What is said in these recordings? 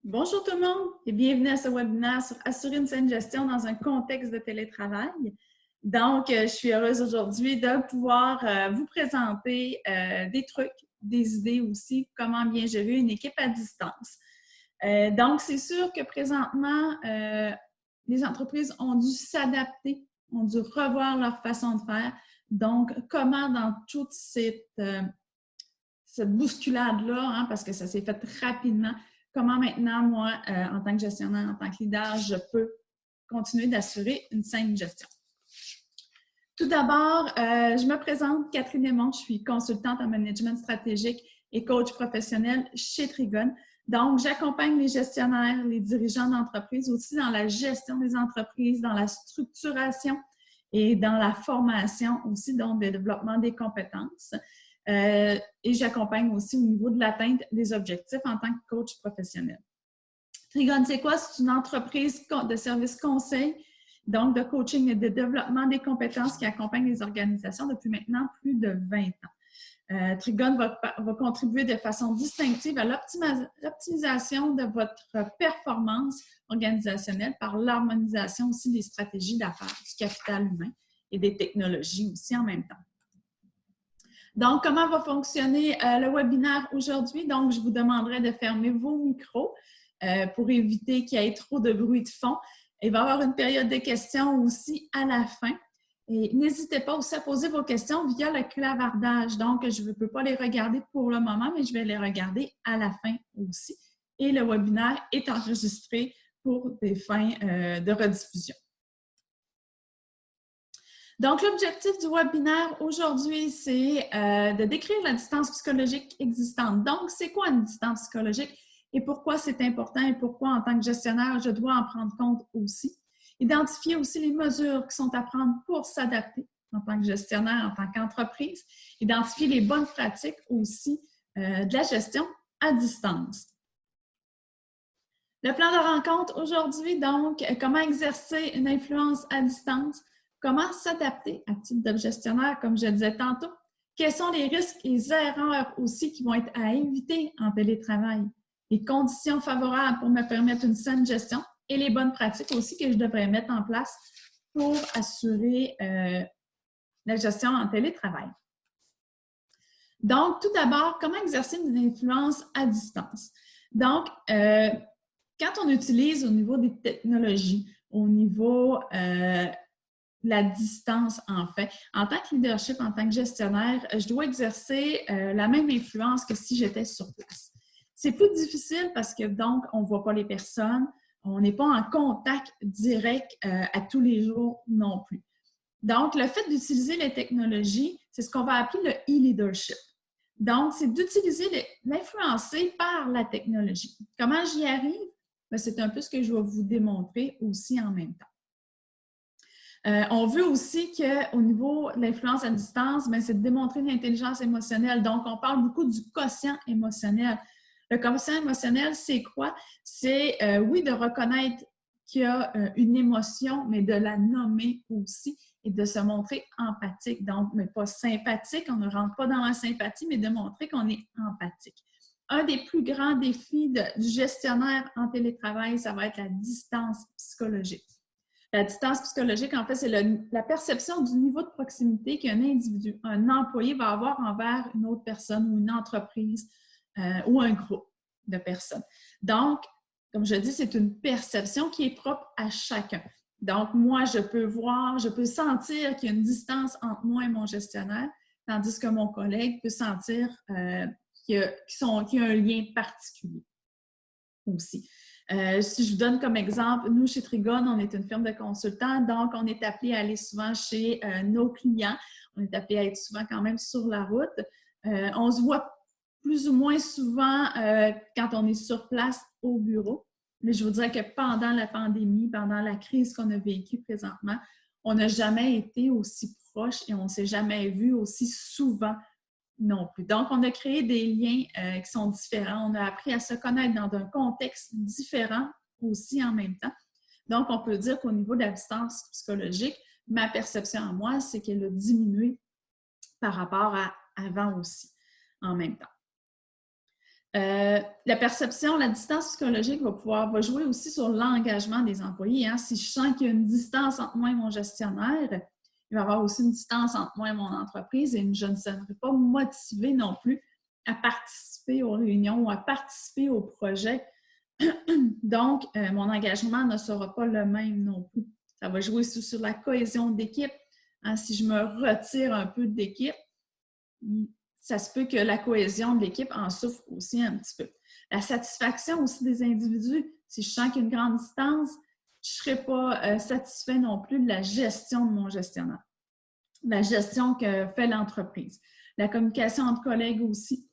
Bonjour tout le monde et bienvenue à ce webinaire sur assurer une saine gestion dans un contexte de télétravail. Donc, je suis heureuse aujourd'hui de pouvoir vous présenter des trucs, des idées aussi, comment bien gérer une équipe à distance. Donc, c'est sûr que présentement, les entreprises ont dû s'adapter, ont dû revoir leur façon de faire. Donc, comment dans toute cette bousculade-là, parce que ça s'est fait rapidement, comment maintenant, moi, en tant que gestionnaire, en tant que leader, je peux continuer d'assurer une saine gestion. Tout d'abord, je me présente, Catherine Desmonts, je suis consultante en management stratégique et coach professionnel chez Trigone. Donc, j'accompagne les gestionnaires, les dirigeants d'entreprise aussi dans la gestion des entreprises, dans la structuration et dans la formation aussi, donc le développement des compétences. Et j'accompagne aussi au niveau de l'atteinte des objectifs en tant que coach professionnel. Trigone, c'est quoi? C'est une entreprise de services conseil, donc de coaching et de développement des compétences qui accompagne les organisations depuis maintenant plus de 20 ans. Trigone va contribuer de façon distinctive à l'optimisation de votre performance organisationnelle par l'harmonisation aussi des stratégies d'affaires, du capital humain et des technologies aussi en même temps. Donc, comment va fonctionner le webinaire aujourd'hui? Donc, je vous demanderai de fermer vos micros pour éviter qu'il y ait trop de bruit de fond. Il va y avoir une période de questions aussi à la fin. Et n'hésitez pas aussi à poser vos questions via le clavardage. Donc, je ne peux pas les regarder pour le moment, mais je vais les regarder à la fin aussi. Et le webinaire est enregistré pour des fins de rediffusion. Donc, l'objectif du webinaire aujourd'hui, c'est de décrire la distance psychologique existante. Donc, c'est quoi une distance psychologique et pourquoi c'est important et pourquoi, en tant que gestionnaire, je dois en prendre compte aussi. Identifier aussi les mesures qui sont à prendre pour s'adapter en tant que gestionnaire, en tant qu'entreprise. Identifier les bonnes pratiques aussi de la gestion à distance. Le plan de rencontre aujourd'hui, donc, comment exercer une influence à distance. Comment s'adapter à titre de gestionnaire, comme je disais tantôt? Quels sont les risques et les erreurs aussi qui vont être à éviter en télétravail? Les conditions favorables pour me permettre une saine gestion et les bonnes pratiques aussi que je devrais mettre en place pour assurer la gestion en télétravail. Donc, tout d'abord, comment exercer une influence à distance? Donc, quand on utilise au niveau des technologies, au niveau la distance, en fait. En tant que leadership, en tant que gestionnaire, je dois exercer la même influence que si j'étais sur place. C'est plus difficile parce que, donc, on ne voit pas les personnes, on n'est pas en contact direct à tous les jours non plus. Donc, le fait d'utiliser les technologies, c'est ce qu'on va appeler le e-leadership. Donc, c'est d'utiliser l'influencer par la technologie. Comment j'y arrive? C'est un peu ce que je vais vous démontrer aussi en même temps. On veut aussi qu'au niveau de l'influence à distance, c'est de démontrer l'intelligence émotionnelle. Donc, on parle beaucoup du quotient émotionnel. Le quotient émotionnel, c'est quoi? C'est, oui, de reconnaître qu'il y a une émotion, mais de la nommer aussi et de se montrer empathique. Donc, mais pas sympathique, on ne rentre pas dans la sympathie, mais de montrer qu'on est empathique. Un des plus grands défis du gestionnaire en télétravail, ça va être la distance psychologique. La distance psychologique, en fait, c'est la perception du niveau de proximité qu'un individu, un employé va avoir envers une autre personne ou une entreprise ou un groupe de personnes. Donc, comme je dis, c'est une perception qui est propre à chacun. Donc, moi, je peux voir, je peux sentir qu'il y a une distance entre moi et mon gestionnaire, tandis que mon collègue peut sentir qu'il y a un lien particulier aussi. Si je vous donne comme exemple, nous, chez Trigone, on est une firme de consultants, donc on est appelé à aller souvent chez nos clients. On est appelé à être souvent quand même sur la route. On se voit plus ou moins souvent quand on est sur place au bureau. Mais je vous dirais que pendant la pandémie, pendant la crise qu'on a vécue présentement, on n'a jamais été aussi proche et on ne s'est jamais vu aussi souvent non plus. Donc, on a créé des liens qui sont différents. On a appris à se connaître dans un contexte différent aussi en même temps. Donc, on peut dire qu'au niveau de la distance psychologique, ma perception à moi, c'est qu'elle a diminué par rapport à avant aussi, en même temps. La perception, la distance psychologique va jouer aussi sur l'engagement des employés. Hein. Si je sens qu'il y a une distance entre moi et mon gestionnaire, il va y avoir aussi une distance entre moi et mon entreprise et je ne serai pas motivée non plus à participer aux réunions ou à participer au projet. Donc, mon engagement ne sera pas le même non plus. Ça va jouer sur la cohésion d'équipe. Hein, si je me retire un peu de l'équipe, ça se peut que la cohésion de l'équipe en souffre aussi un petit peu. La satisfaction aussi des individus. Si je sens qu'il y a une grande distance, je ne serai pas satisfait non plus de la gestion de mon gestionnaire, la gestion que fait l'entreprise. La communication entre collègues aussi.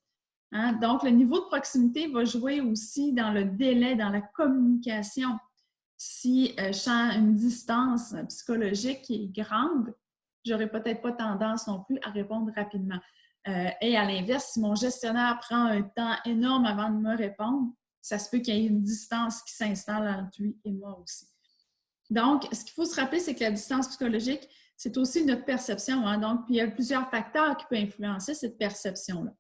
Hein? Donc, le niveau de proximité va jouer aussi dans le délai, dans la communication. Si je sens une distance psychologique qui est grande, je n'aurai peut-être pas tendance non plus à répondre rapidement. Et à l'inverse, si mon gestionnaire prend un temps énorme avant de me répondre, ça se peut qu'il y ait une distance qui s'installe entre lui et moi aussi. Donc, ce qu'il faut se rappeler, c'est que la distance psychologique, c'est aussi notre perception. Hein? Donc, il y a plusieurs facteurs qui peuvent influencer cette perception-là.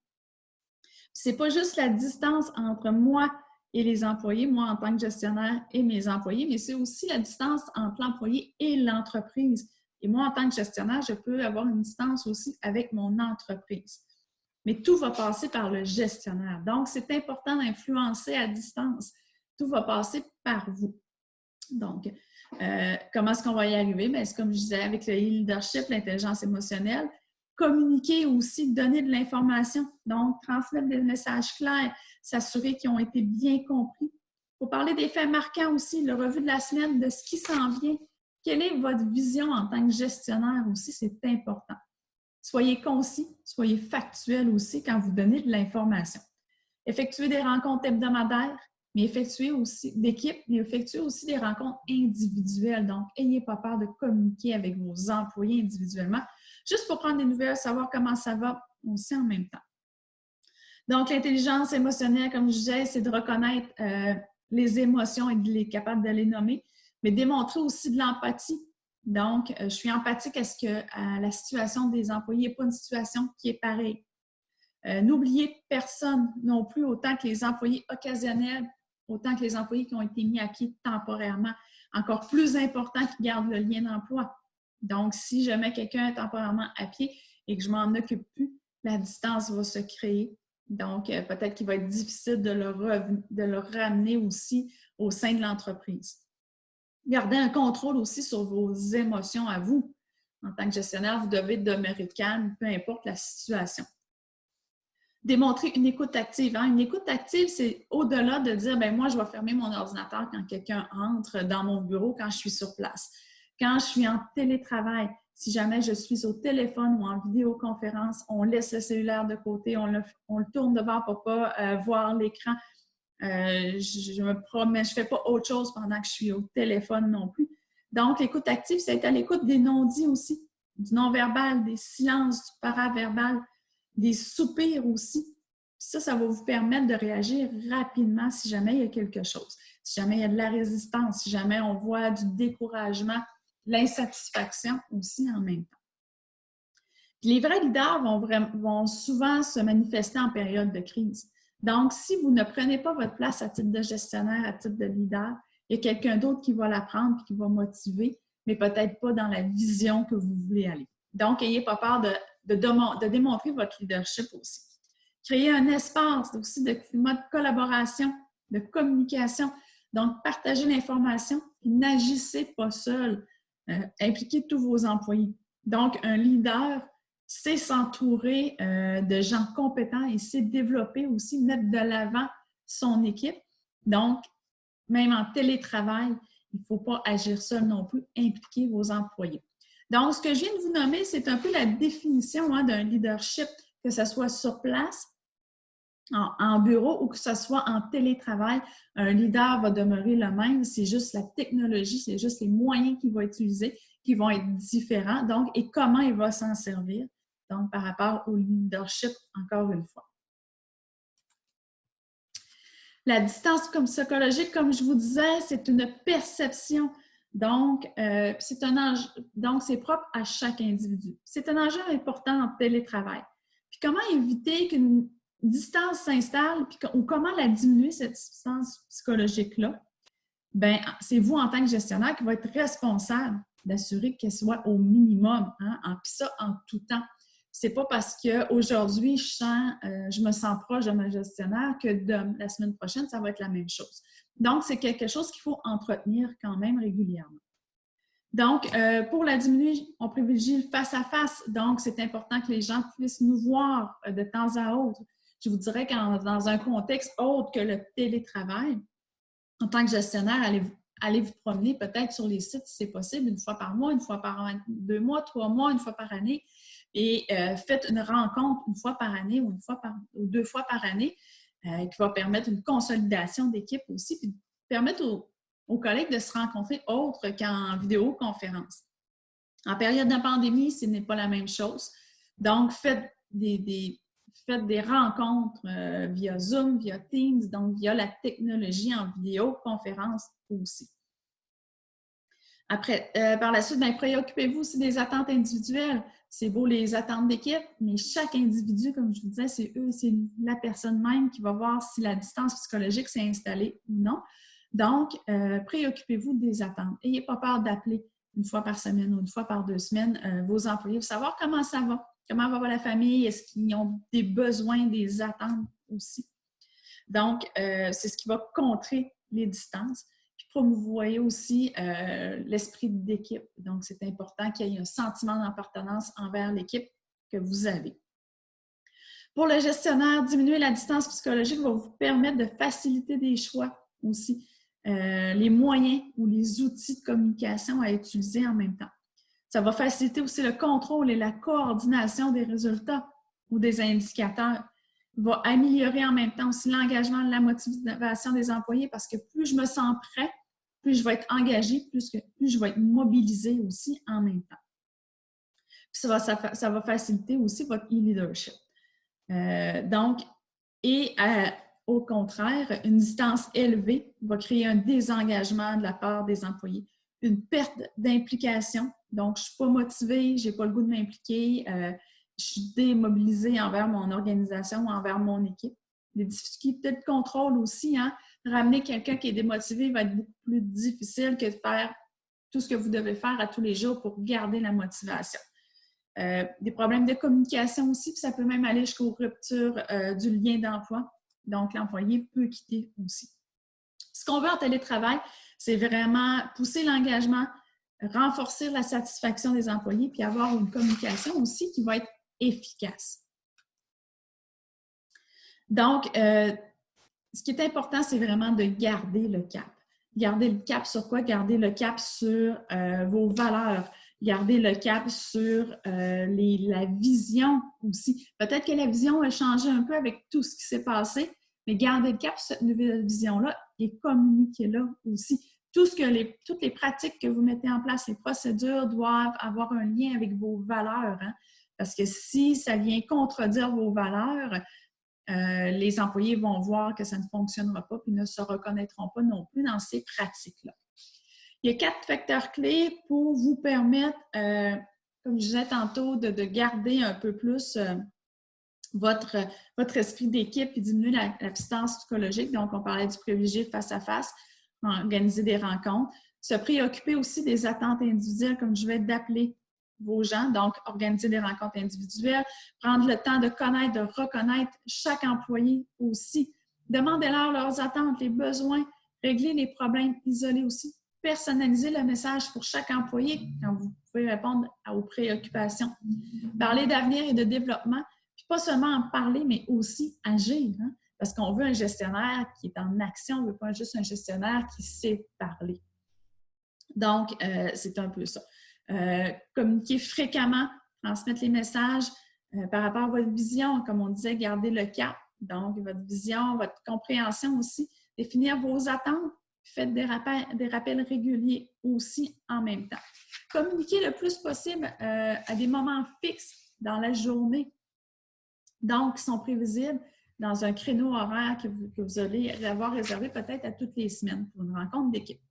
Ce n'est pas juste la distance entre moi et les employés, moi en tant que gestionnaire et mes employés, mais c'est aussi la distance entre l'employé et l'entreprise. Et moi, en tant que gestionnaire, je peux avoir une distance aussi avec mon entreprise. Mais tout va passer par le gestionnaire. Donc, c'est important d'influencer à distance. Tout va passer par vous. Donc, comment est-ce qu'on va y arriver? Bien, c'est comme je disais, avec le leadership, l'intelligence émotionnelle, communiquer aussi, donner de l'information. Donc, transmettre des messages clairs, s'assurer qu'ils ont été bien compris. Il faut parler des faits marquants aussi, le revue de la semaine, de ce qui s'en vient. Quelle est votre vision en tant que gestionnaire aussi? C'est important. Soyez concis, soyez factuel aussi quand vous donnez de l'information. Effectuez des rencontres hebdomadaires, mais effectuez aussi d'équipe, mais effectuez aussi des rencontres individuelles. Donc, n'ayez pas peur de communiquer avec vos employés individuellement, juste pour prendre des nouvelles, savoir comment ça va aussi en même temps. Donc, l'intelligence émotionnelle, comme je disais, c'est de reconnaître les émotions et d'être capable de les nommer, mais démontrer aussi de l'empathie. Donc, je suis empathique à la situation des employés, pas une situation qui est pareille. N'oubliez personne non plus, autant que les employés occasionnels, autant que les employés qui ont été mis à pied temporairement. Encore plus important qu'ils gardent le lien d'emploi. Donc, si je mets quelqu'un temporairement à pied et que je ne m'en occupe plus, la distance va se créer. Donc, peut-être qu'il va être difficile de le ramener aussi au sein de l'entreprise. Gardez un contrôle aussi sur vos émotions à vous. En tant que gestionnaire, vous devez demeurer calme, peu importe la situation. Démontrer une écoute active. Hein? Une écoute active, c'est au-delà de dire, bien, moi, je vais fermer mon ordinateur quand quelqu'un entre dans mon bureau, quand je suis sur place. Quand je suis en télétravail, si jamais je suis au téléphone ou en vidéoconférence, on laisse le cellulaire de côté, on le tourne devant pour ne pas voir l'écran. Je me promets, je ne fais pas autre chose pendant que je suis au téléphone non plus. Donc, l'écoute active, c'est être à l'écoute des non-dits aussi, du non-verbal, des silences, du paraverbal, des soupirs aussi. Ça va vous permettre de réagir rapidement si jamais il y a quelque chose, si jamais il y a de la résistance, si jamais on voit du découragement, l'insatisfaction aussi en même temps. Puis les vrais leaders vont souvent se manifester en période de crise. Donc, si vous ne prenez pas votre place à titre de gestionnaire, à titre de leader, il y a quelqu'un d'autre qui va la prendre et qui va motiver, mais peut-être pas dans la vision que vous voulez aller. Donc, n'ayez pas peur de démontrer votre leadership aussi. Créer un espace aussi de climat de collaboration, de communication. Donc, partagez l'information et n'agissez pas seul. Impliquez tous vos employés. Donc, un leader, c'est s'entourer de gens compétents et c'est développer aussi, mettre de l'avant son équipe. Donc, même en télétravail, il ne faut pas agir seul non plus, impliquer vos employés. Donc, ce que je viens de vous nommer, c'est un peu la définition d'un leadership, que ce soit sur place, en bureau ou que ce soit en télétravail. Un leader va demeurer le même, c'est juste la technologie, c'est juste les moyens qu'il va utiliser qui vont être différents, donc, et comment il va s'en servir, donc, par rapport au leadership, encore une fois. La distance psychologique, comme je vous disais, c'est une perception. Donc, c'est propre à chaque individu. C'est un enjeu important en télétravail. Puis comment éviter qu'une distance s'installe, puis ou comment la diminuer, cette distance psychologique-là, bien, c'est vous en tant que gestionnaire qui va être responsable d'assurer qu'elle soit au minimum, hein, puis ça en tout temps. C'est pas parce qu'aujourd'hui, je me sens proche de ma gestionnaire que la semaine prochaine, ça va être la même chose. Donc, c'est quelque chose qu'il faut entretenir quand même régulièrement. Donc, pour la diminuer, on privilégie le face-à-face. Donc, c'est important que les gens puissent nous voir de temps à autre. Je vous dirais que dans un contexte autre que le télétravail, en tant que gestionnaire, allez vous promener peut-être sur les sites si c'est possible, une fois par mois, une fois par 2 mois, 3 mois, une fois par année. Et faites une rencontre une fois par année ou 2 fois par année qui va permettre une consolidation d'équipe aussi, puis permettre aux collègues de se rencontrer autre qu'en vidéoconférence. En période de pandémie, ce n'est pas la même chose. Donc, faites des rencontres via Zoom, via Teams, donc via la technologie en vidéoconférence aussi. Après, par la suite, préoccupez-vous aussi des attentes individuelles. C'est beau les attentes d'équipe, mais chaque individu, comme je vous disais, c'est la personne même qui va voir si la distance psychologique s'est installée ou non. Donc, préoccupez-vous des attentes. N'ayez pas peur d'appeler une fois par semaine ou une fois par 2 semaines vos employés pour savoir comment ça va, comment va la famille, est-ce qu'ils ont des besoins, des attentes aussi. Donc, c'est ce qui va contrer les distances. Puis promouvoyez aussi l'esprit d'équipe. Donc, c'est important qu'il y ait un sentiment d'appartenance envers l'équipe que vous avez. Pour le gestionnaire, diminuer la distance psychologique va vous permettre de faciliter des choix aussi. Les moyens ou les outils de communication à utiliser en même temps. Ça va faciliter aussi le contrôle et la coordination des résultats ou des indicateurs. Il va améliorer en même temps aussi l'engagement, la motivation des employés parce que plus je me sens prêt, plus je vais être engagé, plus je vais être mobilisé aussi en même temps. Puis ça va faciliter aussi votre e-leadership. Au contraire, une distance élevée va créer un désengagement de la part des employés, une perte d'implication. Donc, je ne suis pas motivée, je n'ai pas le goût de m'impliquer, je suis démobilisée envers mon organisation, envers mon équipe. Des difficultés de contrôle aussi, hein? Ramener quelqu'un qui est démotivé va être beaucoup plus difficile que de faire tout ce que vous devez faire à tous les jours pour garder la motivation. Des problèmes de communication aussi, puis ça peut même aller jusqu'aux ruptures du lien d'emploi. Donc, l'employé peut quitter aussi. Ce qu'on veut en télétravail, c'est vraiment pousser l'engagement, renforcer la satisfaction des employés, puis avoir une communication aussi qui va être efficace. Donc, ce qui est important, c'est vraiment de garder le cap. Garder le cap sur quoi? Garder le cap sur vos valeurs. Garder le cap sur la vision aussi. Peut-être que la vision a changé un peu avec tout ce qui s'est passé, mais gardez le cap sur cette nouvelle vision-là et communiquez-la aussi. Toutes les pratiques que vous mettez en place, les procédures doivent avoir un lien avec vos valeurs. Hein? Parce que si ça vient contredire vos valeurs, les employés vont voir que ça ne fonctionnera pas et ne se reconnaîtront pas non plus dans ces pratiques-là. Il y a 4 facteurs clés pour vous permettre, comme je disais tantôt, de garder un peu plus votre esprit d'équipe et diminuer la distance psychologique. Donc, on parlait du privilégié face-à-face, organiser des rencontres, se préoccuper aussi des attentes individuelles, comme je vais d'appeler vos gens, donc organiser des rencontres individuelles, prendre le temps de connaître, de reconnaître chaque employé aussi, demandez-leur leurs attentes, les besoins, régler les problèmes, isoler aussi, personnaliser le message pour chaque employé quand vous pouvez répondre aux préoccupations. Parler d'avenir et de développement, puis pas seulement en parler, mais aussi agir, hein? Parce qu'on veut un gestionnaire qui est en action, on ne veut pas juste un gestionnaire qui sait parler. Donc, c'est un peu ça. Communiquer fréquemment, transmettre les messages par rapport à votre vision, comme on disait, garder le cap. Donc, votre vision, votre compréhension aussi, définir vos attentes, faites des rappels réguliers aussi en même temps. Communiquer le plus possible à des moments fixes dans la journée, donc qui sont prévisibles dans un créneau horaire que vous allez avoir réservé peut-être à toutes les semaines pour une rencontre d'équipe.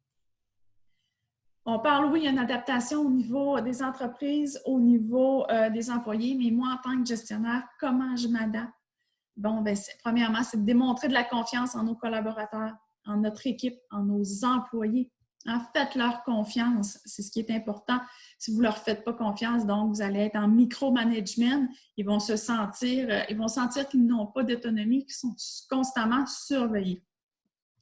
On parle, oui, il y a une adaptation au niveau des entreprises, au niveau des employés, mais moi, en tant que gestionnaire, comment je m'adapte? Bon, ben, premièrement, c'est de démontrer de la confiance en nos collaborateurs, en notre équipe, en nos employés. Hein, faites-leur confiance, c'est ce qui est important. Si vous ne leur faites pas confiance, donc vous allez être en micromanagement, ils vont sentir qu'ils n'ont pas d'autonomie, qu'ils sont constamment surveillés.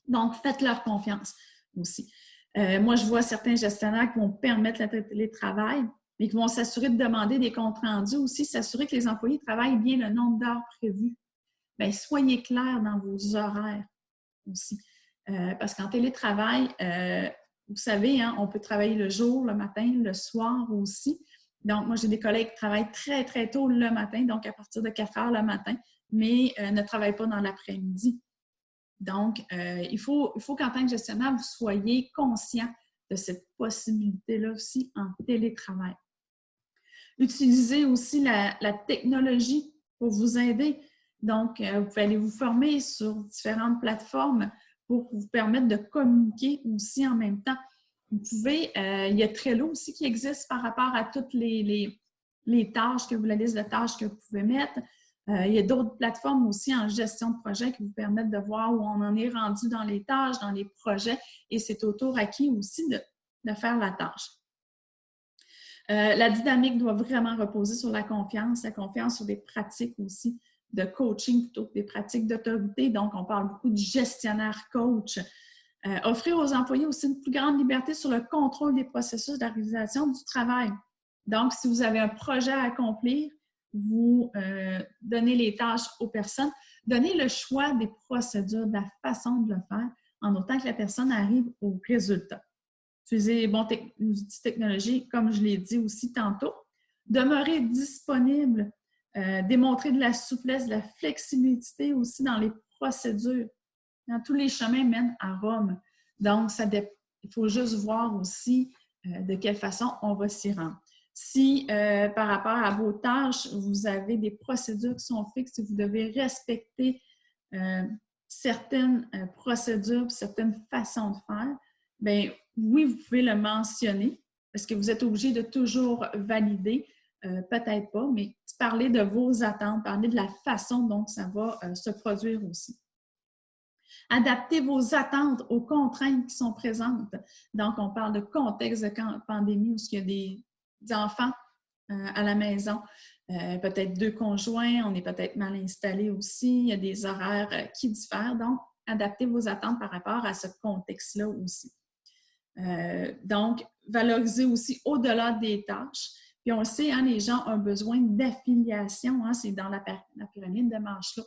Donc, faites-leur confiance aussi. Moi, je vois certains gestionnaires qui vont permettre le télétravail, mais qui vont s'assurer de demander des comptes rendus aussi, s'assurer que les employés travaillent bien le nombre d'heures prévues. Bien, soyez clairs dans vos horaires aussi. Parce qu'en télétravail, vous savez, hein, on peut travailler le jour, le matin, le soir aussi. Donc, moi, j'ai des collègues qui travaillent très, très tôt le matin, donc à partir de 4 heures le matin, mais ne travaillent pas dans l'après-midi. Donc, il faut qu'en tant que gestionnaire, vous soyez conscient de cette possibilité-là aussi en télétravail. Utilisez aussi la technologie pour vous aider. Donc, vous pouvez aller vous former sur différentes plateformes pour vous permettre de communiquer aussi en même temps. Vous pouvez, il y a Trello aussi qui existe par rapport à toutes les tâches, la liste de tâches que vous pouvez mettre. Il y a d'autres plateformes aussi en gestion de projet qui vous permettent de voir où on en est rendu dans les tâches, dans les projets, et c'est au tour à qui aussi de faire la tâche. La dynamique doit vraiment reposer sur la confiance sur des pratiques aussi de coaching plutôt que des pratiques d'autorité. Donc, on parle beaucoup de gestionnaire coach. Offrir aux employés aussi une plus grande liberté sur le contrôle des processus de réalisation du travail. Donc, si vous avez un projet à accomplir, vous donnez les tâches aux personnes, donnez le choix des procédures, de la façon de le faire, en autant que la personne arrive au résultat. Utilisez les bons outils technologiques, comme je l'ai dit aussi tantôt. Demeurer disponible, démontrer de la souplesse, de la flexibilité aussi dans les procédures. Dans tous les chemins mènent à Rome. Donc, il faut juste voir aussi de quelle façon on va s'y rendre. Si, par rapport à vos tâches, vous avez des procédures qui sont fixes, vous devez respecter certaines procédures, certaines façons de faire, bien, oui, vous pouvez le mentionner parce que vous êtes obligé de toujours valider, peut-être pas, mais parler de vos attentes, parler de la façon dont ça va se produire aussi. Adaptez vos attentes aux contraintes qui sont présentes. Donc, on parle de contexte de pandémie où il y a des enfants à la maison, peut-être 2 conjoints, on est peut-être mal installé aussi, il y a des horaires qui diffèrent. Donc, adaptez vos attentes par rapport à ce contexte-là aussi. Donc, valoriser aussi au-delà des tâches. Puis on le sait, hein, les gens ont besoin d'affiliation, hein, c'est dans la pyramide de Maslow.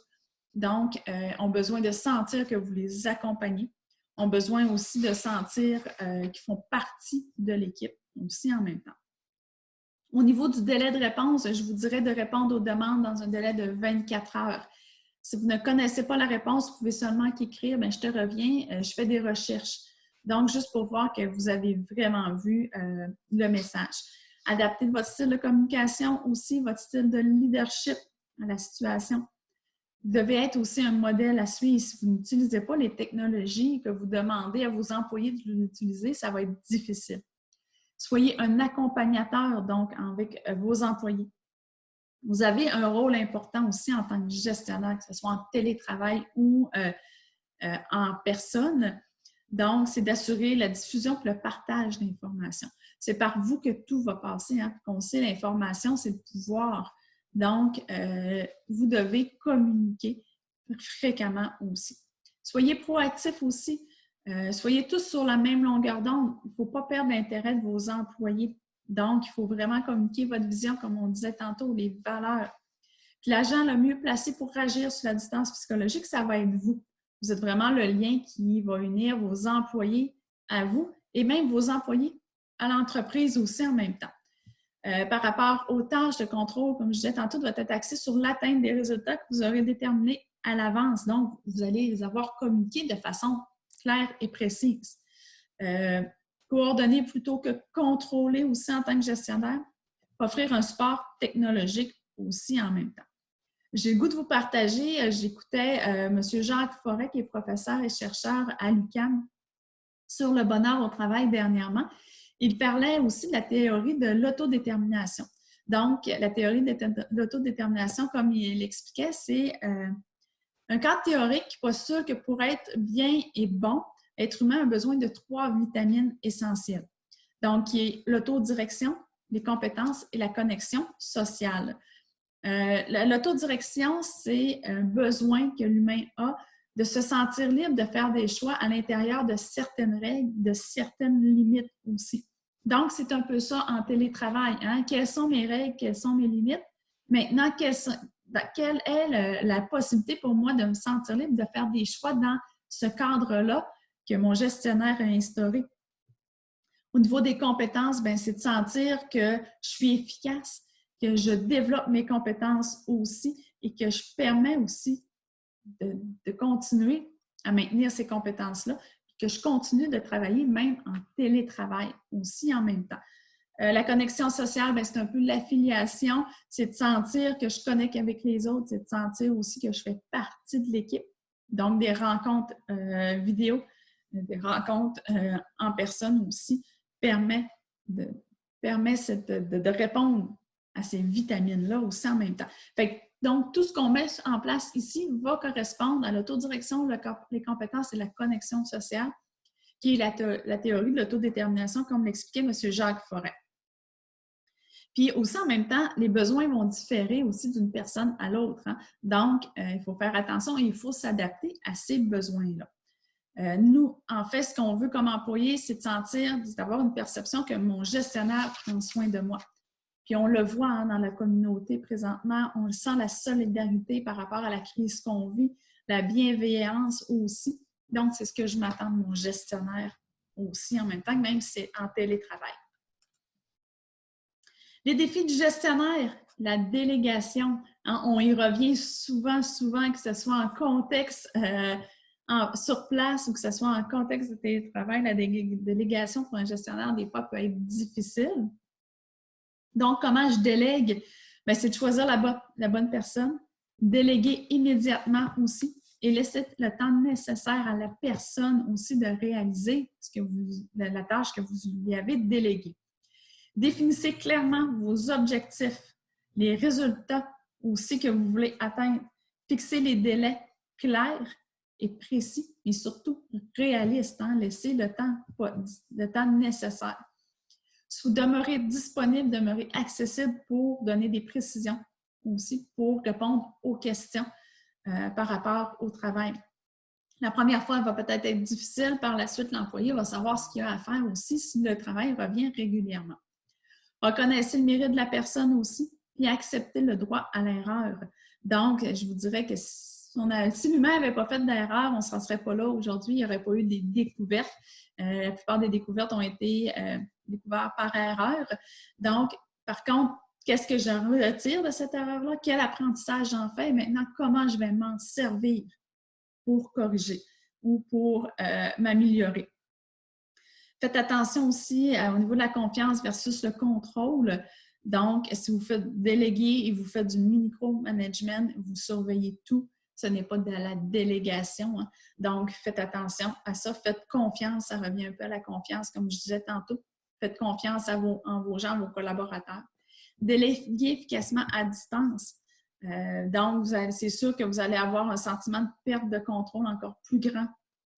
Donc, ont besoin de sentir que vous les accompagnez, ont besoin aussi de sentir qu'ils font partie de l'équipe aussi en même temps. Au niveau du délai de réponse, je vous dirais de répondre aux demandes dans un délai de 24 heures. Si vous ne connaissez pas la réponse, vous pouvez seulement qu'écrire, bien, je te reviens, je fais des recherches. Donc, juste pour voir que vous avez vraiment vu le message. Adaptez votre style de communication aussi, votre style de leadership à la situation. Vous devez être aussi un modèle à suivre. Si vous n'utilisez pas les technologies que vous demandez à vos employés de l'utiliser, ça va être difficile. Soyez un accompagnateur, donc, avec vos employés. Vous avez un rôle important aussi en tant que gestionnaire, que ce soit en télétravail ou en personne. Donc, c'est d'assurer la diffusion et le partage d'informations. C'est par vous que tout va passer. Hein? On sait, l'information, c'est le pouvoir. Donc, vous devez communiquer fréquemment aussi. Soyez proactifs aussi. Soyez tous sur la même longueur d'onde. Il ne faut pas perdre l'intérêt de vos employés. Donc, il faut vraiment communiquer votre vision, comme on disait tantôt, les valeurs. Puis l'agent le mieux placé pour agir sur la distance psychologique, ça va être vous. Vous êtes vraiment le lien qui va unir vos employés à vous et même vos employés à l'entreprise aussi en même temps. Par rapport aux tâches de contrôle, comme je disais tantôt, doit être axé sur l'atteinte des résultats que vous aurez déterminés à l'avance. Donc, vous allez les avoir communiqués de façon claire et précise. Coordonner plutôt que contrôler aussi en tant que gestionnaire. Offrir un support technologique aussi en même temps. J'ai le goût de vous partager, j'écoutais M. Jacques Forêt, qui est professeur et chercheur à l'UQAM sur le bonheur au travail dernièrement. Il parlait aussi de la théorie de l'autodétermination. Donc, la théorie de l'autodétermination, comme il l'expliquait, c'est Un cadre théorique qui postule que pour être bien et bon, l'être humain a besoin de 3 vitamines essentielles. Donc, qui est l'autodirection, les compétences et la connexion sociale. L'autodirection, c'est un besoin que l'humain a de se sentir libre de faire des choix à l'intérieur de certaines règles, de certaines limites aussi. Donc, c'est un peu ça en télétravail. Hein? Quelles sont mes règles, quelles sont mes limites? Maintenant, quelle est la possibilité pour moi de me sentir libre de faire des choix dans ce cadre-là que mon gestionnaire a instauré? Au niveau des compétences, c'est de sentir que je suis efficace, que je développe mes compétences aussi et que je permets aussi de continuer à maintenir ces compétences-là, que je continue de travailler même en télétravail aussi en même temps. La connexion sociale, c'est un peu l'affiliation, c'est de sentir que je connecte avec les autres, c'est de sentir aussi que je fais partie de l'équipe. Donc, des rencontres vidéo, des rencontres en personne aussi permet de répondre à ces vitamines-là aussi en même temps. Donc, tout ce qu'on met en place ici va correspondre à l'autodirection, les compétences et la connexion sociale, qui est la théorie de l'autodétermination, comme l'expliquait M. Jacques Forêt. Puis aussi, en même temps, les besoins vont différer aussi d'une personne à l'autre. Hein? Donc, il faut faire attention et il faut s'adapter à ces besoins-là. Nous, en fait, ce qu'on veut comme employé, c'est d'avoir une perception que mon gestionnaire prend soin de moi. Puis on le voit hein, dans la communauté présentement, on sent la solidarité par rapport à la crise qu'on vit, la bienveillance aussi. Donc, c'est ce que je m'attends de mon gestionnaire aussi en même temps, même si c'est en télétravail. Les défis du gestionnaire, la délégation, hein, on y revient souvent, que ce soit en contexte sur place ou que ce soit en contexte de télétravail, la délégation pour un gestionnaire, des fois, peut être difficile. Donc, comment je délègue? C'est de choisir la bonne personne, déléguer immédiatement aussi et laisser le temps nécessaire à la personne aussi de réaliser la tâche que vous lui avez déléguée. Définissez clairement vos objectifs, les résultats aussi que vous voulez atteindre. Fixez les délais clairs et précis et surtout réalistes. Hein? Laissez le temps nécessaire. Vous demeurez disponible, demeurez accessible pour donner des précisions aussi, pour répondre aux questions par rapport au travail. La première fois, elle va peut-être être difficile. Par la suite, l'employé va savoir ce qu'il a à faire aussi si le travail revient régulièrement. Reconnaissez le mérite de la personne aussi et acceptez le droit à l'erreur. Donc, je vous dirais que si l'humain n'avait pas fait d'erreur, on ne serait pas là aujourd'hui, il n'y aurait pas eu des découvertes. La plupart des découvertes ont été découvertes par erreur. Donc, par contre, qu'est-ce que je retire de cette erreur-là? Quel apprentissage j'en fais? Maintenant, comment je vais m'en servir pour corriger ou pour m'améliorer? Faites attention aussi au niveau de la confiance versus le contrôle. Donc, si vous faites déléguer et vous faites du micro-management, vous surveillez tout. Ce n'est pas de la délégation. Hein. Donc, faites attention à ça. Faites confiance. Ça revient un peu à la confiance, comme je disais tantôt. Faites confiance en vos gens, vos collaborateurs. Déléguez efficacement à distance. Donc, c'est sûr que vous allez avoir un sentiment de perte de contrôle encore plus grand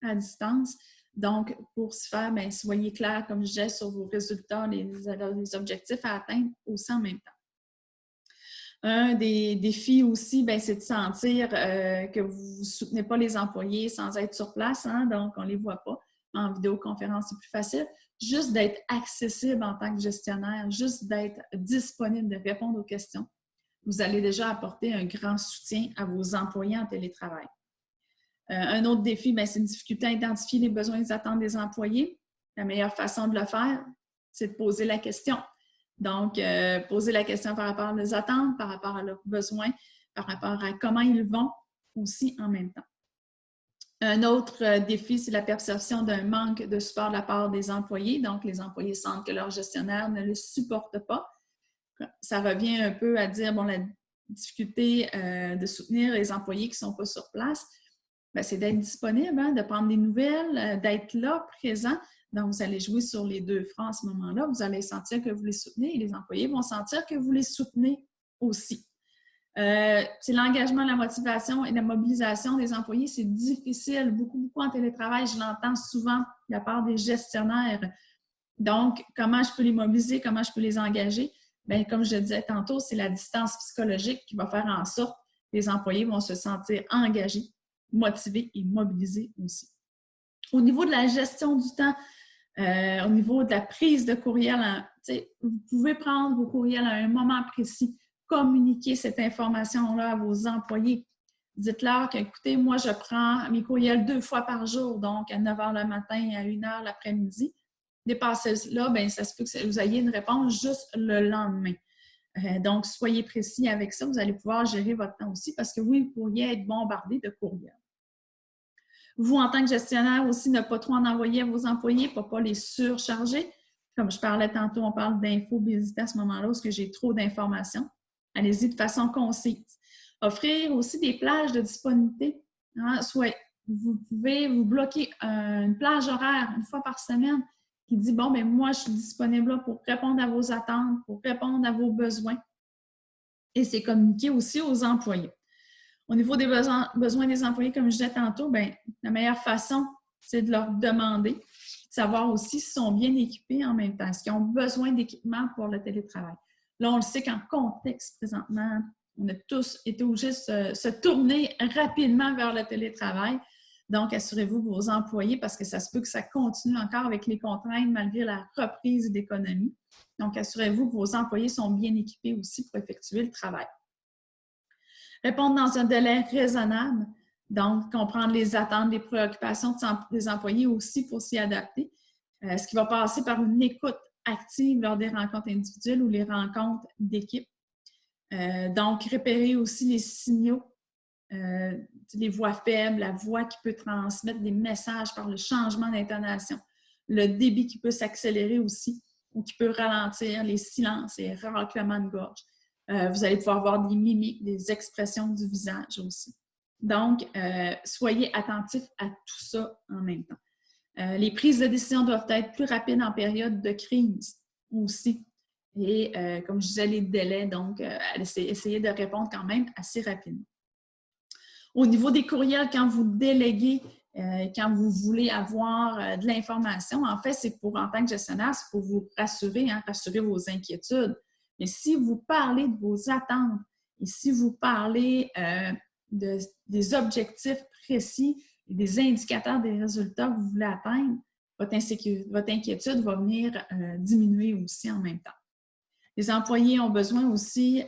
à distance. Donc, pour ce faire, soyez clair, comme je disais, sur vos résultats, les objectifs à atteindre aussi en même temps. Un des défis aussi, c'est de sentir que vous ne soutenez pas les employés sans être sur place. Hein, donc, on ne les voit pas. En vidéoconférence, c'est plus facile. Juste d'être accessible en tant que gestionnaire, juste d'être disponible, de répondre aux questions. Vous allez déjà apporter un grand soutien à vos employés en télétravail. Un autre défi, c'est une difficulté à identifier les besoins et les attentes des employés. La meilleure façon de le faire, c'est de poser la question. Donc, poser la question par rapport à leurs attentes, par rapport à leurs besoins, par rapport à comment ils vont aussi en même temps. Un autre défi, c'est la perception d'un manque de support de la part des employés. Donc, les employés sentent que leur gestionnaire ne le supporte pas. Ça revient un peu à dire, la difficulté de soutenir les employés qui ne sont pas sur place, c'est d'être disponible, hein, de prendre des nouvelles, d'être là, présent. Donc, vous allez jouer sur les deux fronts à ce moment-là. Vous allez sentir que vous les soutenez et les employés vont sentir que vous les soutenez aussi. C'est l'engagement, la motivation et la mobilisation des employés. C'est difficile, beaucoup en télétravail. Je l'entends souvent de la part des gestionnaires. Donc, comment je peux les mobiliser, comment je peux les engager? Bien, comme je le disais tantôt, c'est la distance psychologique qui va faire en sorte que les employés vont se sentir engagés, motivés et mobilisés aussi. Au niveau de la gestion du temps, au niveau de la prise de courriel, vous pouvez prendre vos courriels à un moment précis, communiquer cette information-là à vos employés. Dites-leur que, écoutez, moi, je prends mes courriels 2 fois par jour, donc à 9 h le matin et à 1 h l'après-midi. Dépassez là, bien, ça se peut que vous ayez une réponse juste le lendemain. Donc, soyez précis avec ça. Vous allez pouvoir gérer votre temps aussi parce que oui, vous pourriez être bombardé de courriels. Vous, en tant que gestionnaire aussi, ne pas trop en envoyer à vos employés pour ne pas les surcharger. Comme je parlais tantôt, on parle d'infobésité à ce moment-là, parce que j'ai trop d'informations. Allez-y de façon concise. Offrir aussi des plages de disponibilité. Hein? Soit vous pouvez vous bloquer une plage horaire 1 fois par semaine qui dit, bon, bien, moi, je suis disponible là pour répondre à vos attentes, pour répondre à vos besoins. Et c'est communiqué aussi aux employés. Au niveau des besoins des employés, comme je disais tantôt, bien, la meilleure façon, c'est de leur demander, de savoir aussi s'ils sont bien équipés en même temps, est-ce qu'ils ont besoin d'équipement pour le télétravail. Là, on le sait qu'en contexte, présentement, on a tous été obligés de se tourner rapidement vers le télétravail. Donc, assurez-vous que vos employés, parce que ça se peut que ça continue encore avec les contraintes malgré la reprise d'économie. Donc, assurez-vous que vos employés sont bien équipés aussi pour effectuer le travail. Répondre dans un délai raisonnable, donc comprendre les attentes, les préoccupations des employés aussi pour s'y adapter, ce qui va passer par une écoute active lors des rencontres individuelles ou les rencontres d'équipe. Donc, repérer aussi les signaux, les voix faibles, la voix qui peut transmettre des messages par le changement d'intonation, le débit qui peut s'accélérer aussi ou qui peut ralentir, les silences et raclements de gorge. Vous allez pouvoir voir des mimiques, des expressions du visage aussi. Donc, soyez attentifs à tout ça en même temps. Les prises de décision doivent être plus rapides en période de crise aussi. Et comme je disais, les délais, donc, essayez de répondre quand même assez rapidement. Au niveau des courriels, quand vous déléguez, quand vous voulez avoir de l'information, en fait, c'est pour, en tant que gestionnaire, c'est pour vous rassurer, hein, rassurer vos inquiétudes. Mais si vous parlez de vos attentes et si vous parlez des objectifs précis et des indicateurs des résultats que vous voulez atteindre, votre inquiétude va venir diminuer aussi en même temps. Les employés ont besoin aussi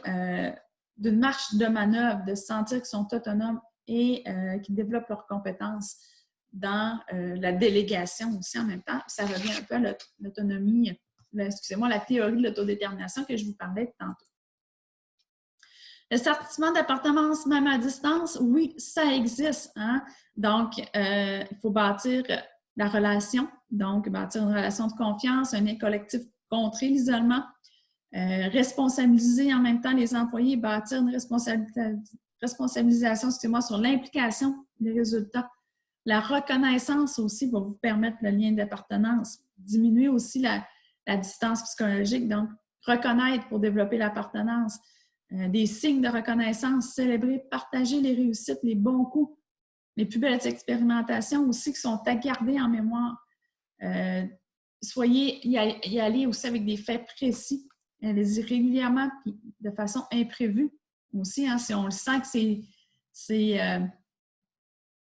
d'une marge de manœuvre, de se sentir qu'ils sont autonomes et qu'ils développent leurs compétences dans la délégation aussi en même temps. Ça revient un peu à l'autonomie, excusez-moi, la théorie de l'autodétermination que je vous parlais tantôt. Le sentiment d'appartenance même à distance, oui, ça existe. Hein? Donc, il faut bâtir la relation, donc bâtir une relation de confiance, un lien collectif, contrer l'isolement, responsabiliser en même temps les employés, bâtir une responsabilisation, excusez-moi, sur l'implication des résultats. La reconnaissance aussi va vous permettre le lien d'appartenance. Diminuer aussi la distance psychologique, donc reconnaître pour développer l'appartenance. Des signes de reconnaissance, célébrer, partager les réussites, les bons coups, les plus belles expérimentations aussi qui sont à garder en mémoire. Y aller aussi avec des faits précis, les dire régulièrement puis de façon imprévue aussi. Hein, si on le sent que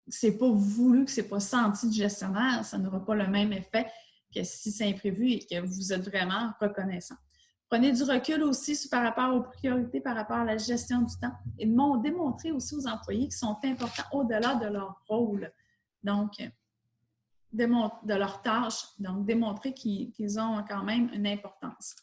c'est pas voulu, que c'est pas senti du gestionnaire, ça n'aura pas le même effet que si c'est imprévu et que vous êtes vraiment reconnaissant. Prenez du recul aussi par rapport aux priorités, par rapport à la gestion du temps et démontrer aussi aux employés qui sont importants au-delà de leur rôle, donc de leurs tâches, donc démontrer qu'ils ont quand même une importance.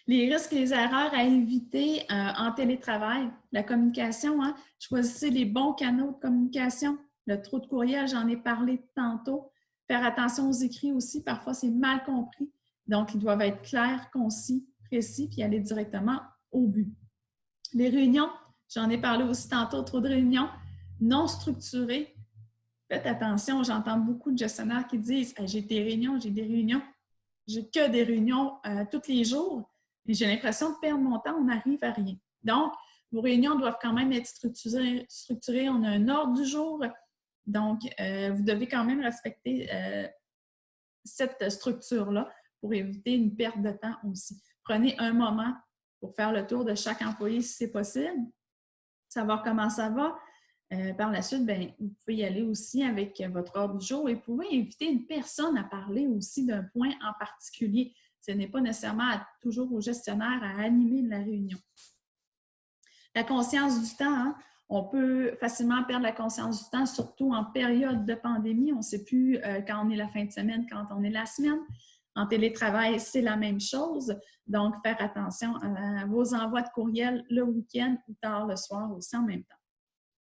Les risques et les erreurs à éviter en télétravail, la communication, hein, choisissez les bons canaux de communication. Le trop de courriel, j'en ai parlé tantôt. Faire attention aux écrits aussi, parfois c'est mal compris. Donc, ils doivent être clairs, concis, précis, puis aller directement au but. Les réunions, j'en ai parlé aussi tantôt, trop de réunions non structurées. Faites attention, j'entends beaucoup de gestionnaires qui disent hey, j'ai des réunions, j'ai que des réunions tous les jours. Et j'ai l'impression de perdre mon temps, on n'arrive à rien. Donc, vos réunions doivent quand même être structurées. On a un ordre du jour. Donc, vous devez quand même respecter cette structure-là pour éviter une perte de temps aussi. Prenez un moment pour faire le tour de chaque employé si c'est possible, savoir comment ça va. Par la suite, bien, vous pouvez y aller aussi avec votre ordre du jour et vous pouvez inviter une personne à parler aussi d'un point en particulier. Ce n'est pas nécessairement toujours au gestionnaire à animer la réunion. La conscience du temps, hein? On peut facilement perdre la conscience du temps, surtout en période de pandémie. On ne sait plus quand on est la fin de semaine, quand on est la semaine. En télétravail, c'est la même chose. Donc, faire attention à vos envois de courriel le week-end ou tard le soir aussi en même temps.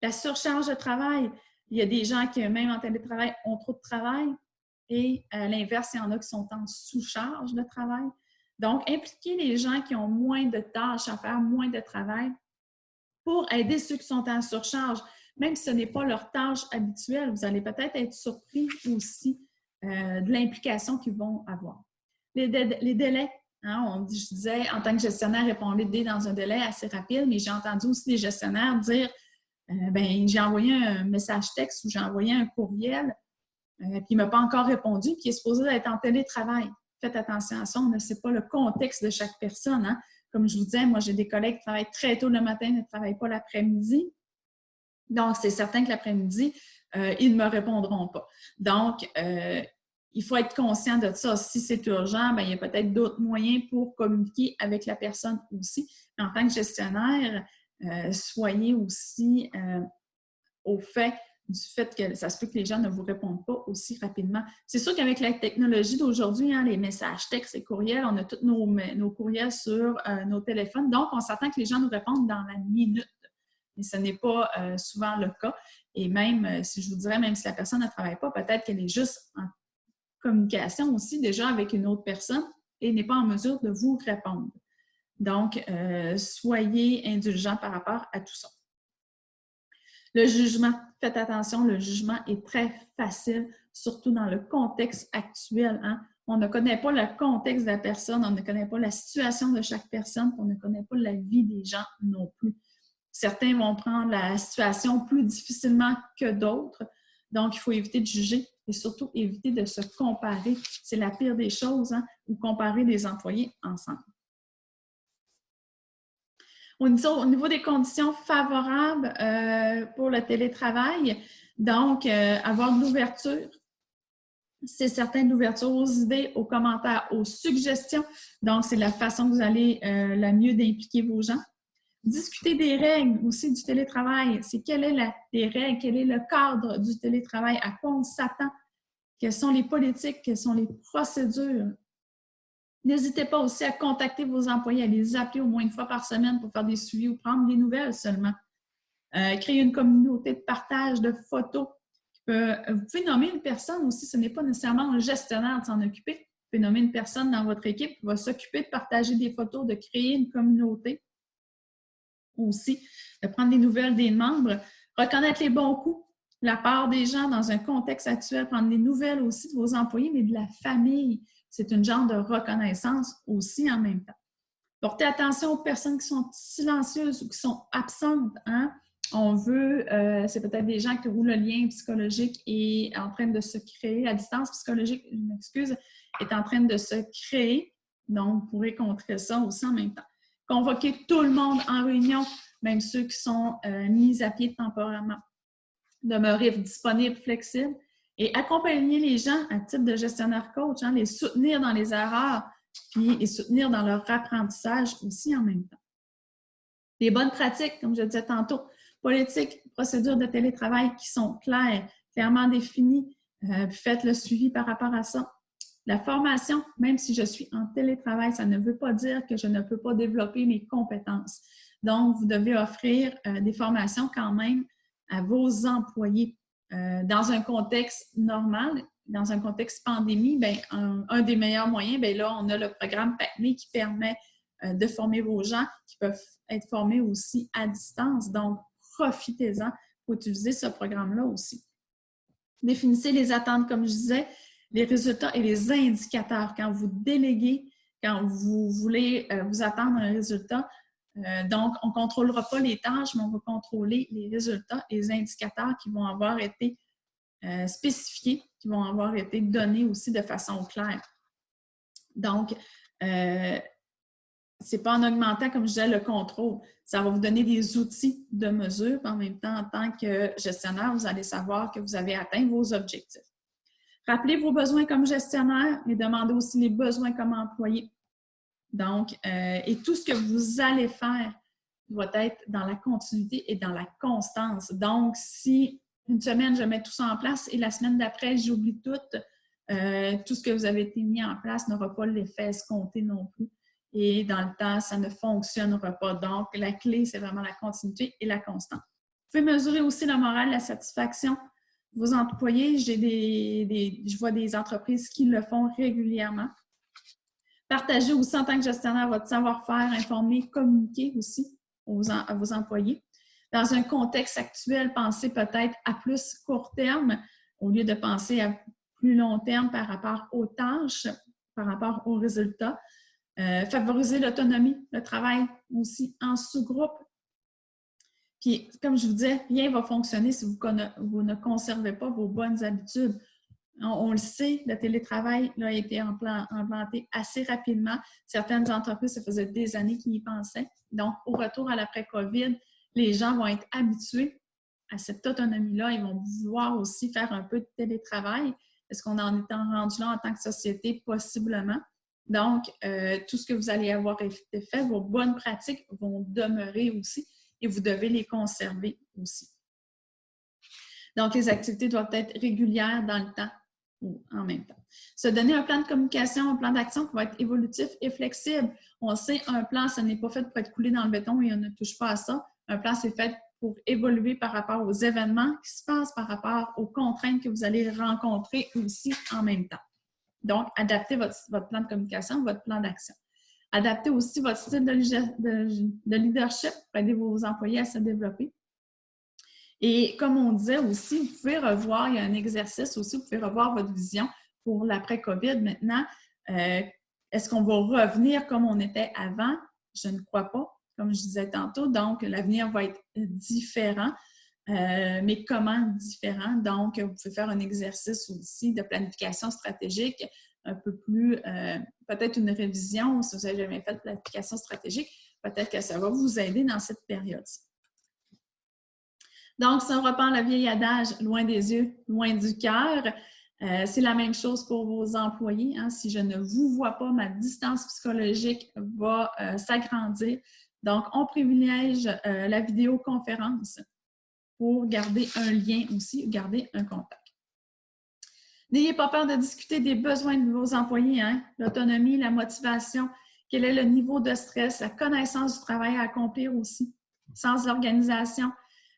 La surcharge de travail, il y a des gens qui, même en télétravail, ont trop de travail et à l'inverse, il y en a qui sont en sous-charge de travail. Donc, impliquer les gens qui ont moins de tâches à faire, moins de travail pour aider ceux qui sont en surcharge. Même si ce n'est pas leur tâche habituelle, vous allez peut-être être surpris aussi de l'implication qu'ils vont avoir. Les délais, hein, je disais, en tant que gestionnaire, répondez dans un délai assez rapide, mais j'ai entendu aussi des gestionnaires dire ben, j'ai envoyé un message texte ou j'ai envoyé un courriel, puis il ne m'a pas encore répondu, puis il est supposé être en télétravail. Faites attention à ça, on ne sait pas le contexte de chaque personne. Hein. Comme je vous disais, moi, j'ai des collègues qui travaillent très tôt le matin, ne travaillent pas l'après-midi. Donc, c'est certain que l'après-midi, ils ne me répondront pas. Donc, il faut être conscient de ça. Si c'est urgent, bien, il y a peut-être d'autres moyens pour communiquer avec la personne aussi. Mais en tant que gestionnaire, soyez aussi au fait du fait que ça se peut que les gens ne vous répondent pas aussi rapidement. C'est sûr qu'avec la technologie d'aujourd'hui, hein, les messages textes et courriels, on a tous nos courriels sur nos téléphones. Donc, on s'attend que les gens nous répondent dans la minute. Mais ce n'est pas souvent le cas. Et même, si je vous dirais, même si la personne ne travaille pas, peut-être qu'elle est juste en communication aussi déjà avec une autre personne et n'est pas en mesure de vous répondre. Donc, soyez indulgents par rapport à tout ça. Le jugement, faites attention, le jugement est très facile, surtout dans le contexte actuel. Hein? On ne connaît pas le contexte de la personne, on ne connaît pas la situation de chaque personne, on ne connaît pas la vie des gens non plus. Certains vont prendre la situation plus difficilement que d'autres. Donc, il faut éviter de juger et surtout éviter de se comparer. C'est la pire des choses, hein, ou comparer des employés ensemble. Au niveau des conditions favorables pour le télétravail, donc avoir de l'ouverture, c'est certain, de l'ouverture aux idées, aux commentaires, aux suggestions. Donc, c'est la façon que vous allez la mieux d'impliquer vos gens. Discuter des règles aussi du télétravail. C'est quelles sont les règles, quel est le cadre du télétravail, à quoi on s'attend, quelles sont les politiques, quelles sont les procédures. N'hésitez pas aussi à contacter vos employés, à les appeler au moins une fois par semaine pour faire des suivis ou prendre des nouvelles seulement. Créer une communauté de partage de photos. Vous pouvez nommer une personne aussi, ce n'est pas nécessairement un gestionnaire de s'en occuper. Vous pouvez nommer une personne dans votre équipe qui va s'occuper de partager des photos, de créer une communauté aussi, de prendre des nouvelles des membres, reconnaître les bons coups, la part des gens dans un contexte actuel, prendre des nouvelles aussi de vos employés, mais de la famille. C'est une genre de reconnaissance aussi en même temps. Portez attention aux personnes qui sont silencieuses ou qui sont absentes. Hein? On veut, c'est peut-être des gens qui où le lien psychologique est en train de se créer, la distance psychologique, je m'excuse, est en train de se créer. Donc, vous pourrez contrer ça aussi en même temps. Convoquer tout le monde en réunion, même ceux qui sont mis à pied temporairement. Demeurer disponible, flexible et accompagner les gens à titre de gestionnaire coach, hein, les soutenir dans les erreurs puis les soutenir dans leur apprentissage aussi en même temps. Les bonnes pratiques, comme je disais tantôt, politiques, procédures de télétravail qui sont claires, clairement définies, puis faites le suivi par rapport à ça. La formation, même si je suis en télétravail, ça ne veut pas dire que je ne peux pas développer mes compétences. Donc, vous devez offrir des formations quand même à vos employés. Dans un contexte normal, dans un contexte pandémie, bien, un des meilleurs moyens, bien là, on a le programme PACME qui permet de former vos gens qui peuvent être formés aussi à distance. Donc, profitez-en pour utiliser ce programme-là aussi. Définissez les attentes, comme je disais, les résultats et les indicateurs. Quand vous déléguez, quand vous voulez vous attendre un résultat. Donc, on ne contrôlera pas les tâches, mais on va contrôler les résultats, les indicateurs qui vont avoir été spécifiés, qui vont avoir été donnés aussi de façon claire. Donc, c'est pas en augmentant, comme je disais, le contrôle. Ça va vous donner des outils de mesure. En même temps, en tant que gestionnaire, vous allez savoir que vous avez atteint vos objectifs. Rappelez vos besoins comme gestionnaire, mais demandez aussi les besoins comme employé. Donc, et tout ce que vous allez faire doit être dans la continuité et dans la constance. Donc, si une semaine, je mets tout ça en place et la semaine d'après, j'oublie tout ce que vous avez été mis en place n'aura pas l'effet escompté non plus. Et dans le temps, ça ne fonctionnera pas. Donc, la clé, c'est vraiment la continuité et la constance. Vous pouvez mesurer aussi le moral, la satisfaction de vos employés. Je vois des entreprises qui le font régulièrement. Partagez aussi en tant que gestionnaire votre savoir-faire, informer, communiquer aussi à vos employés. Dans un contexte actuel, pensez peut-être à plus court terme au lieu de penser à plus long terme par rapport aux tâches, par rapport aux résultats. Favoriser l'autonomie, le travail aussi en sous-groupe. Puis, comme je vous disais, rien ne va fonctionner si vous ne conservez pas vos bonnes habitudes. On le sait, le télétravail là, a été implanté assez rapidement. Certaines entreprises, ça faisait des années qu'ils y pensaient. Donc, au retour à l'après-COVID, les gens vont être habitués à cette autonomie-là. Ils vont vouloir aussi faire un peu de télétravail. Est-ce qu'on en est rendu là en tant que société? Possiblement. Donc, tout ce que vous allez avoir fait, vos bonnes pratiques vont demeurer aussi et vous devez les conserver aussi. Donc, les activités doivent être régulières dans le temps ou en même temps. Se donner un plan de communication, un plan d'action qui va être évolutif et flexible. On sait, un plan, ça n'est pas fait pour être coulé dans le béton et on ne touche pas à ça. Un plan, c'est fait pour évoluer par rapport aux événements qui se passent, par rapport aux contraintes que vous allez rencontrer aussi en même temps. Donc, adaptez votre plan de communication, votre plan d'action. Adaptez aussi votre style de leadership pour aider vos employés à se développer. Et comme on disait aussi, vous pouvez revoir, il y a un exercice aussi, vous pouvez revoir votre vision pour l'après-COVID. Maintenant, est-ce qu'on va revenir comme on était avant? Je ne crois pas, comme je disais tantôt. Donc, l'avenir va être différent. Mais comment différent? Donc, vous pouvez faire un exercice aussi de planification stratégique, un peu plus, peut-être une révision, si vous n'avez jamais fait de planification stratégique, peut-être que ça va vous aider dans cette période-ci. Donc, si on reprend le vieil adage, loin des yeux, loin du cœur, c'est la même chose pour vos employés. Hein? Si je ne vous vois pas, ma distance psychologique va s'agrandir. Donc, on privilège la vidéoconférence pour garder un lien aussi, garder un contact. N'ayez pas peur de discuter des besoins de vos employés, hein? L'autonomie, la motivation, quel est le niveau de stress, la connaissance du travail à accomplir aussi, sens d'organisation,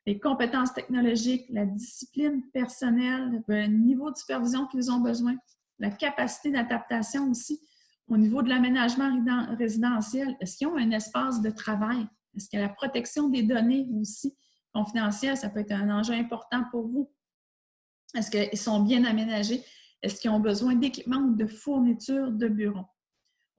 les compétences technologiques, la discipline personnelle, le niveau de supervision qu'ils ont besoin, la capacité d'adaptation aussi au niveau de l'aménagement résidentiel. Est-ce qu'ils ont un espace de travail? Est-ce qu'il y a la protection des données aussi confidentielles? Ça peut être un enjeu important pour vous. Est-ce qu'ils sont bien aménagés? Est-ce qu'ils ont besoin d'équipements ou de fournitures de bureau?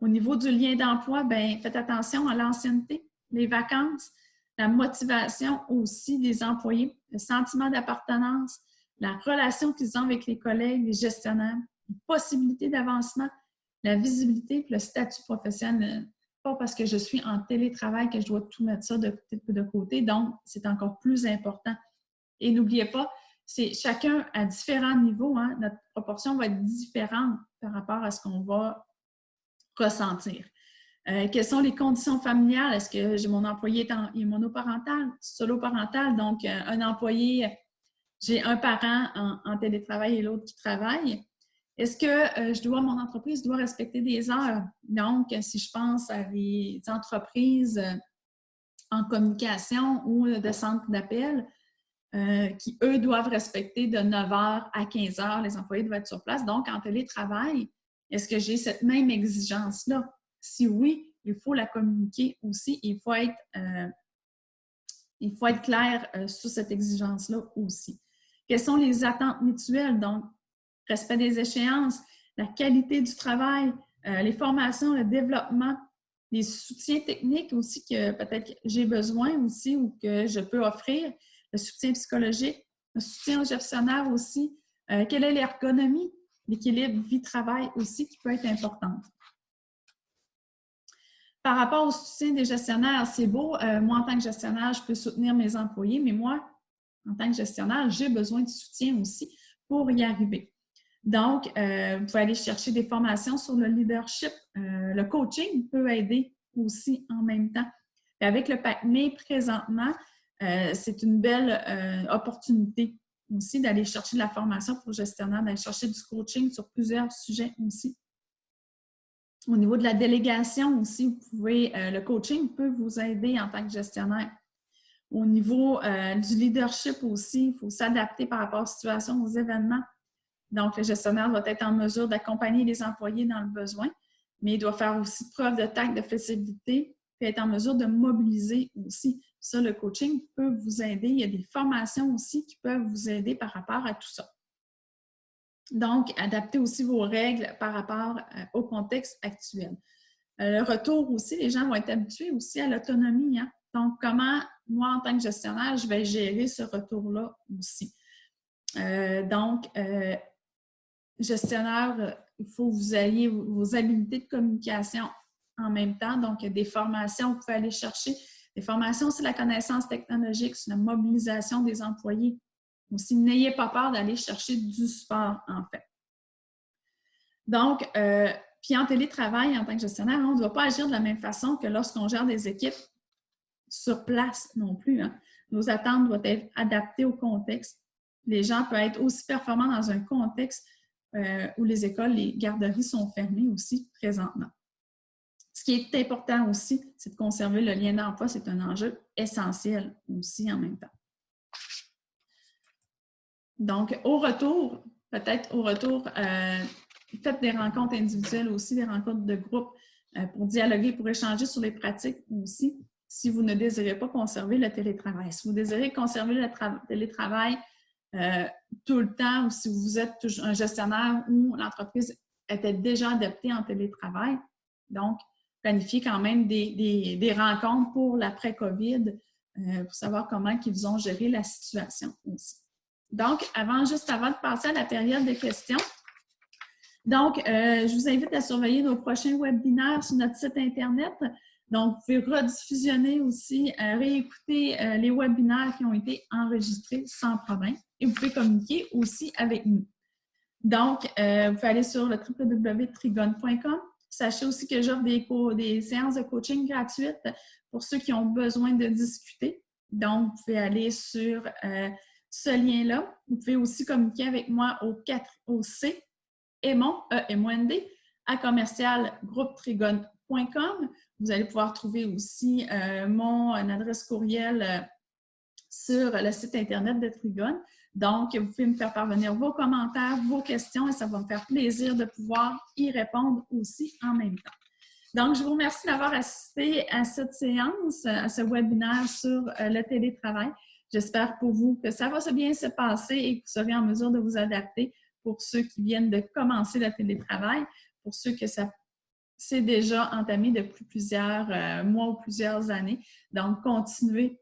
Au niveau du lien d'emploi, bien, faites attention à l'ancienneté, les vacances, la motivation aussi des employés, le sentiment d'appartenance, la relation qu'ils ont avec les collègues, les gestionnaires, les possibilités d'avancement, la visibilité, le statut professionnel. Pas parce que je suis en télétravail que je dois tout mettre ça de côté, donc c'est encore plus important. Et n'oubliez pas, c'est chacun à différents niveaux, hein, notre proportion va être différente par rapport à ce qu'on va ressentir. Quelles sont les conditions familiales? Est-ce que mon employé est monoparental, solo-parental? Donc, un employé, j'ai un parent en télétravail et l'autre qui travaille. Est-ce que mon entreprise doit respecter des heures? Donc, si je pense à des entreprises en communication ou de centres d'appel, qui, eux, doivent respecter de 9h à 15h, les employés doivent être sur place. Donc, en télétravail, est-ce que j'ai cette même exigence-là? Si oui, il faut la communiquer aussi. Il faut être clair sur cette exigence-là aussi. Quelles sont les attentes mutuelles? Donc, respect des échéances, la qualité du travail, les formations, le développement, les soutiens techniques aussi que peut-être j'ai besoin aussi ou que je peux offrir, le soutien psychologique, le soutien aux gestionnaires aussi, quelle est l'ergonomie, l'équilibre vie-travail aussi qui peut être importante. Par rapport au soutien des gestionnaires, c'est beau, moi en tant que gestionnaire, je peux soutenir mes employés, mais moi, en tant que gestionnaire, j'ai besoin de soutien aussi pour y arriver. Donc, vous pouvez aller chercher des formations sur le leadership. Le coaching peut aider aussi en même temps. Et avec le PACME, présentement, c'est une belle opportunité aussi d'aller chercher de la formation pour gestionnaire, d'aller chercher du coaching sur plusieurs sujets aussi. Au niveau de la délégation aussi, vous pouvez, le coaching peut vous aider en tant que gestionnaire. Au niveau du leadership aussi, il faut s'adapter par rapport aux situations, aux événements. Donc, le gestionnaire doit être en mesure d'accompagner les employés dans le besoin, mais il doit faire aussi preuve de tact, de flexibilité, et être en mesure de mobiliser aussi. Ça, le coaching peut vous aider. Il y a des formations aussi qui peuvent vous aider par rapport à tout ça. Donc, adaptez aussi vos règles par rapport au contexte actuel. Le retour aussi, les gens vont être habitués aussi à l'autonomie. Hein? Donc, comment, moi, en tant que gestionnaire, je vais gérer ce retour-là aussi. Gestionnaire, il faut que vous ayez vos habiletés de communication en même temps. Donc, il y a des formations, vous pouvez aller chercher. Des formations sur la connaissance technologique, sur la mobilisation des employés. Aussi, n'ayez pas peur d'aller chercher du support, en fait. Donc, puis en télétravail, en tant que gestionnaire, on ne doit pas agir de la même façon que lorsqu'on gère des équipes sur place non plus. Hein. Nos attentes doivent être adaptées au contexte. Les gens peuvent être aussi performants dans un contexte où les écoles, les garderies sont fermées aussi présentement. Ce qui est important aussi, c'est de conserver le lien d'emploi. C'est un enjeu essentiel aussi en même temps. Donc, au retour, faites des rencontres individuelles aussi, des rencontres de groupe pour dialoguer, pour échanger sur les pratiques aussi, si vous ne désirez pas conserver le télétravail. Si vous désirez conserver le télétravail tout le temps, ou si vous êtes un gestionnaire où l'entreprise était déjà adaptée en télétravail, donc planifiez quand même des rencontres pour l'après-COVID pour savoir comment ils ont géré la situation aussi. Donc, juste avant de passer à la période de questions, donc, je vous invite à surveiller nos prochains webinaires sur notre site Internet. Donc, vous pouvez rediffusionner aussi, réécouter les webinaires qui ont été enregistrés sans problème. Et vous pouvez communiquer aussi avec nous. Donc, vous pouvez aller sur le www.trigone.com. Sachez aussi que j'offre des séances de coaching gratuites pour ceux qui ont besoin de discuter. Donc, vous pouvez aller sur ce lien-là. Vous pouvez aussi communiquer avec moi au C, EMOND, à commercial-groupe-trigone.com. Vous allez pouvoir trouver aussi mon adresse courriel sur le site Internet de Trigone. Donc, vous pouvez me faire parvenir vos commentaires, vos questions et ça va me faire plaisir de pouvoir y répondre aussi en même temps. Donc, je vous remercie d'avoir assisté à cette séance, à ce webinaire sur le télétravail. J'espère pour vous que ça va bien se passer et que vous serez en mesure de vous adapter pour ceux qui viennent de commencer le télétravail, pour ceux que ça s'est déjà entamé depuis plusieurs mois ou plusieurs années. Donc, continuez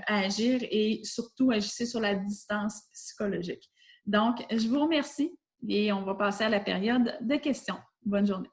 à agir et surtout agissez sur la distance psychologique. Donc, je vous remercie et on va passer à la période de questions. Bonne journée.